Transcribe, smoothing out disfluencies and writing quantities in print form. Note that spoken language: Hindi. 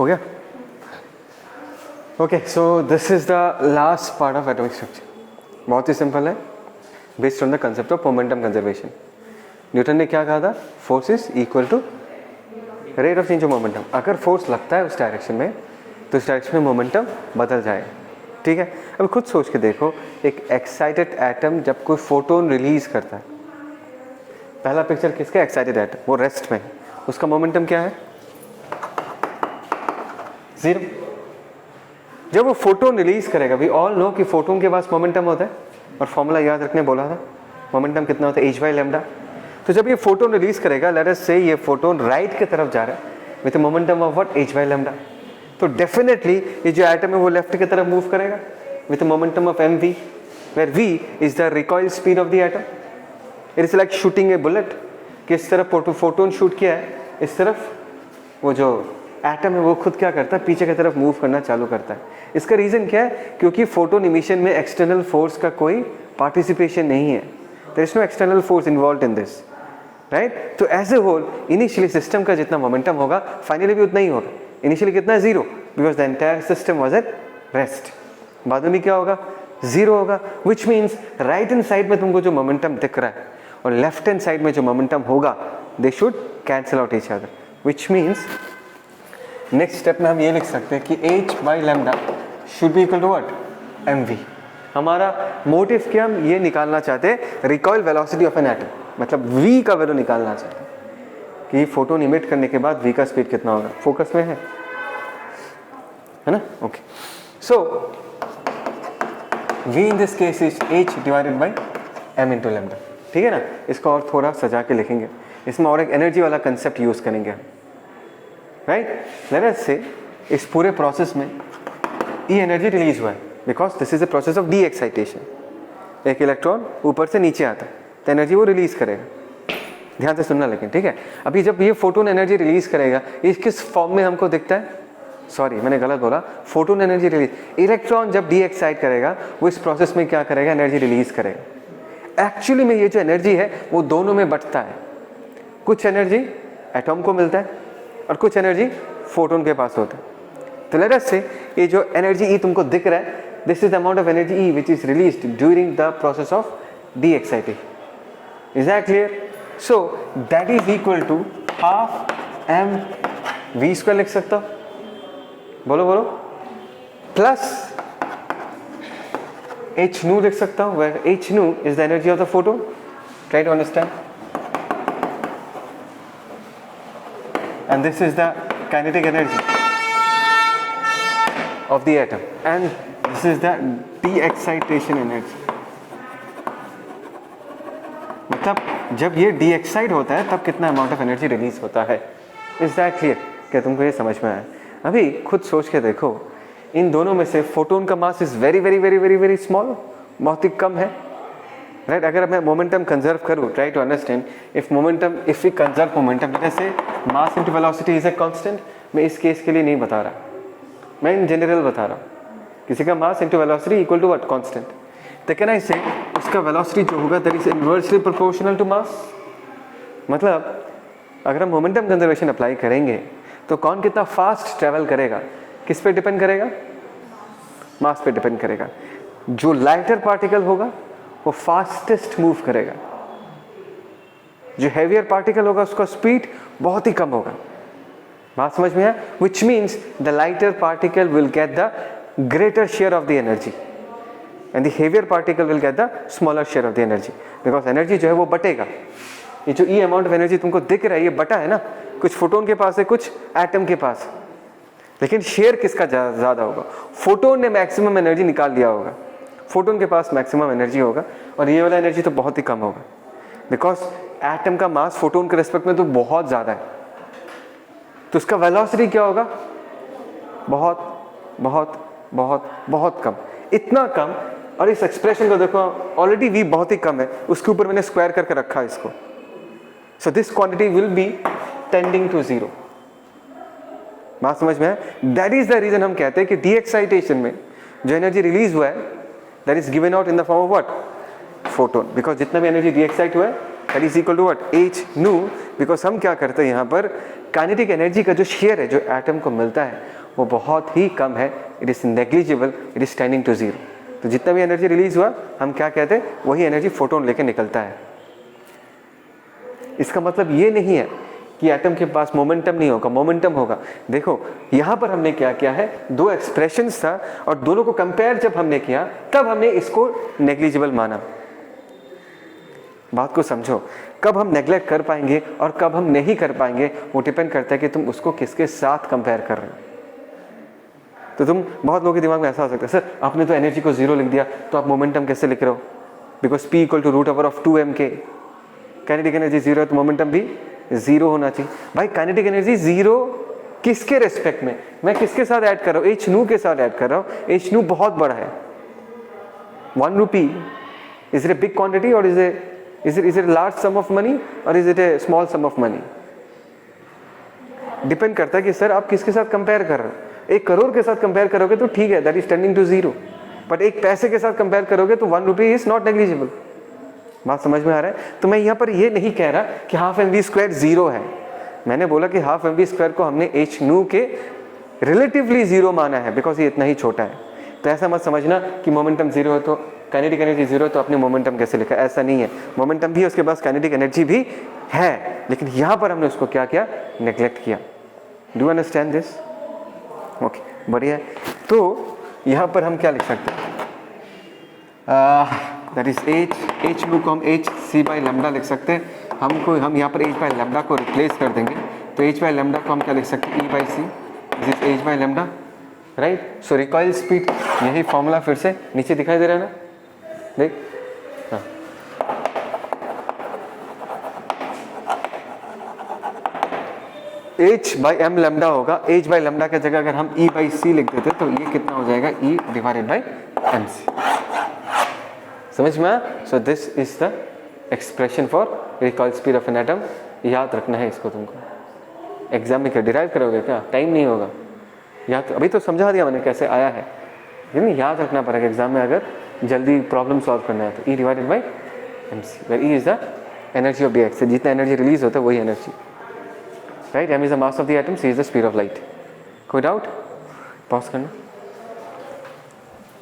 हो गया? Okay, so this is the last part of atomic structure. बहुत ही सिंपल है, based on the concept of momentum conservation. Newton ने क्या कहा था? Force is equal to rate of change of momentum. अगर फोर्स लगता है उस डायरेक्शन में तो उस डायरेक्शन में मोमेंटम बदल जाए. ठीक है, अब खुद सोच के देखो, एक एक्साइटेड एटम जब कोई फोटोन रिलीज करता है, पहला पिक्चर किसका? एक्साइटेड एटम, वो रेस्ट में है, उसका मोमेंटम क्या है? 0. जब वो फोटोन रिलीज करेगा, वी ऑल नो कि फोटोन के पास मोमेंटम होता है, और फॉर्मूला याद रखने बोला था, मोमेंटम कितना होता है? h/λ. तो जब ये फोटोन रिलीज करेगा, लेट अस से ये फोटोन राइट की तरफ जा रहा है with momentum of what? h/λ. तो डेफिनेटली ये जो एटम है वो लेफ्ट की तरफ मूव करेगा with momentum of mv, where v is the recoil speed of the atom. It is like shooting a bullet. किस तरफ फोटोन शूट किया है? इस तरफ. वो जो एटम है वो खुद क्या करता है? पीछे की तरफ मूव करना चालू करता है. इसका रीजन क्या है? क्योंकि फोटोन इमिशन में एक्सटर्नल फोर्स का कोई पार्टिसिपेशन नहीं है. There is no external force involved in this, right? तो as a whole initially system का जितना मोमेंटम होगा फाइनली भी उतना ही होगा. इनिशियली कितना है? 0, because the entire system was at rest. बाद में भी क्या होगा? 0 होगा. Which means right hand side में तुमको जो मोमेंटम दिख रहा है और लेफ्ट हैंड साइड में जो मोमेंटम होगा, they should cancel out each other. Which means next step में हम ये लिख सकते हैं कि h/λ should be equal to what? mv. हमारा मोटिव क्या? हम ये निकालना चाहते हैं recoil velocity of an atom, मतलब v का वैल्यू निकालना चाहते हैं कि फोटोन इमिट करने के बाद v का स्पीड कितना होगा. फोकस में है ना? Okay, so v in this case is h/m into λ. ठीक है ना? इसको और थोड़ा सजा के लिखेंगे, इसमें और एक एनर्जी वाला कंसेप्ट यूज करेंगे, राइट? लेट अस से इस पूरे प्रोसेस में ई एनर्जी रिलीज हुआ है because this is a process of de excitation. एक इलेक्ट्रॉन ऊपर से नीचे आता है तो एनर्जी वो रिलीज करेगा. ध्यान से सुनना लेकिन, ठीक है? अभी जब ये फोटोन एनर्जी रिलीज करेगा, ये किस फॉर्म में हमको दिखता है? सॉरी, मैंने गलत बोला. फोटोन एनर्जी रिलीज, इलेक्ट्रॉन जब डी एक्साइट करेगा वो इस प्रोसेस में क्या करेगा? एनर्जी रिलीज करेगा. एक्चुअली में ये जो एनर्जी है वो दोनों में बंटता है. कुछ एनर्जी एटॉम को मिलता है और कुछ एनर्जी फोटोन के पास होता है. तो लेट अस से ये जो एनर्जी ई तुमको दिख रहा है, this is the amount of energy E which is released during the process of de excitation. Is that clear? So that is equal to half mv² लिख सकता हूं. बोलो बोलो. प्लस h nu लिख सकता हूं, where h nu is the energy of the photon. Try to understand. And this is the kinetic energy of the atom, and this is the de-excitation energy. मतलब जब ये de-excite होता है तब कितना अमाउंट ऑफ एनर्जी रिलीज होता है. Is that clear? क्या तुमको ये समझ में आया? अभी खुद सोच के देखो, इन दोनों में से फोटोन का mass is very very very very very small, बहुत ही कम है, राइट? अगर मैं मोमेंटम कंजर्व करूँ, try to understand, if we conserve momentum, जैसे mass into velocity is a constant. मैं इस केस के लिए नहीं बता रहा, मैं इन जनरल बता रहा हूँ. किसी का mass into velocity equal to what? Constant. तो कैन आई से उसका वेलोसिटी जो होगा that is inversely proportional to mass. मतलब अगर हम मोमेंटम कंजर्वेशन अप्लाई करेंगे तो कौन कितना फास्ट ट्रेवल करेगा, किस पे डिपेंड करेगा? मास पे डिपेंड करेगा. जो लाइटर पार्टिकल होगा वो फास्टेस्ट मूव करेगा, जो हैवियर पार्टिकल होगा उसका स्पीड बहुत ही कम होगा. बात समझ में है? Which means the lighter particle will get the greater share of the energy and the heavier particle will get the smaller share of the energy, because energy जो है वो बटेगा. ये जो ई अमाउंट ऑफ एनर्जी तुमको दिख रहा है ये बटा है ना, कुछ फोटोन के पास है कुछ एटम के पास, लेकिन शेयर किसका ज़्यादा होगा? फोटोन ने मैक्सिमम एनर्जी निकाल लिया होगा, फोटोन के पास मैक्सिमम एनर्जी होगा, और ये वाला एनर्जी तो बहुत ही कम होगा बिकॉज एटम का मास फोटोन के रेस्पेक्ट में तो बहुत ज़्यादा है. तो उसका वेलोसिटी क्या होगा? बहुत बहुत बहुत बहुत कम, इतना कम. और इस एक्सप्रेशन को देखो, ऑलरेडी v बहुत ही कम है, उसके ऊपर मैंने स्क्वायर करके रखा है इसको. So this quantity will be tending to 0. बात समझ में है? दैट इज द रीजन हम कहते हैं कि डी एक्साइटेशन में जो एनर्जी रिलीज हुआ है that is given out in the form of what? Photon. Because जितना भी एनर्जी डी एक्साइट हुआ है that is equal to what, H nu, because हम क्या करते हैं यहाँ पर, काइनेटिक एनर्जी का जो शेयर है जो एटम को मिलता है वो बहुत ही कम है, it is negligible, it is tending to zero. तो जितना भी एनर्जी रिलीज हुआ हम क्या कहते हैं, वही एनर्जी फोटोन लेके निकलता है। इसका मतलब ये नहीं है कि एटम के पास मोमेंटम नहीं होगा, मोमेंटम होगा। देखो यहाँ पर हमने क्या किया है, दो एक्सप्रेशंस था और दोनों को कंपेयर जब हमने किया तब हमने इसको नेग्लिजिबल माना। बात को समझो, कब हम नेग्लेक्ट कर पाएंगे और कब हम नहीं कर पाएंगे वो डिपेंड करता है कि तुम उसको किसके साथ कंपेयर कर रहे हो। तो तुम, बहुत लोगों के दिमाग में ऐसा हो सकता है, सर आपने तो एनर्जी को जीरो लिख दिया तो आप मोमेंटम कैसे लिख रहे हो, because P equal to √2m_k, kinetic energy zero है तो मोमेंटम भी जीरो होना चाहिए। भाई काइनेटिक एनर्जी जीरो किसके रेस्पेक्ट में, मैं किसके साथ ऐड कर रहा हूँ, एच न्यू के साथ ऐड कर रहा हूँ। एच न्यू बहुत बड़ा है, 1 rupee, is it a big quantity और is it large sum of money और is it a small sum of money, depend करता है कि सर आप किसके साथ कंपेयर कर रहे हो। 1 करोड़ के साथ कंपेयर करोगे तो ठीक है, that is tending to zero, but 1 पैसे के साथ कंपेयर करोगे तो 1 rupee इज नॉट नेग्लिजिबल। बात समझ में आ रहा है? तो मैं यहाँ पर ये नहीं कह रहा कि ½ mv² जीरो है, मैंने बोला कि ½ mv² को हमने एच न्यू के रिलेटिवली जीरो माना है बिकॉज ये इतना ही छोटा है। तो ऐसा मत समझना कि मोमेंटम जीरो है तो काइनेटिक एनर्जी जीरो है तो आपने मोमेंटम कैसे लिखा, ऐसा नहीं है। मोमेंटम भी है, उसके पास काइनेटिक एनर्जी भी है, लेकिन यहाँ पर हमने उसको क्या किया, नेग्लेक्ट किया। Do you understand this? Okay, बढ़िया है। तो यहाँ पर हम क्या लिख सकते हैं, दैट इज एच न्यू को हम hc/λ लिख सकते हैं। हम यहाँ पर h/λ को रिप्लेस कर देंगे तो h/λ को हम क्या लिख सकते हैं, E/c, this is h/λ, right. So recoil speed, यही फॉर्मूला फिर से नीचे दिखाई दे रहा है ना, देख, हाँ, h/m होगा, h/λ की जगह अगर हम E/c लिख देते तो ये कितना हो जाएगा, E/mc। समझ में आया? सो this is the expression for recoil speed of an atom. याद रखना है इसको, तुमको एग्जाम में क्या डिराइव करोगे क्या, टाइम नहीं होगा। याद, अभी तो समझा दिया मैंने कैसे आया है, लेकिन याद रखना पड़ेगा एग्जाम में अगर जल्दी प्रॉब्लम सॉल्व करना है तो E/mc, where E is the energy of the X, जितना एनर्जी रिलीज होता है वही energy, right. m is the mass of the atom, c is the speed of light. कोई डाउट? पॉज करना।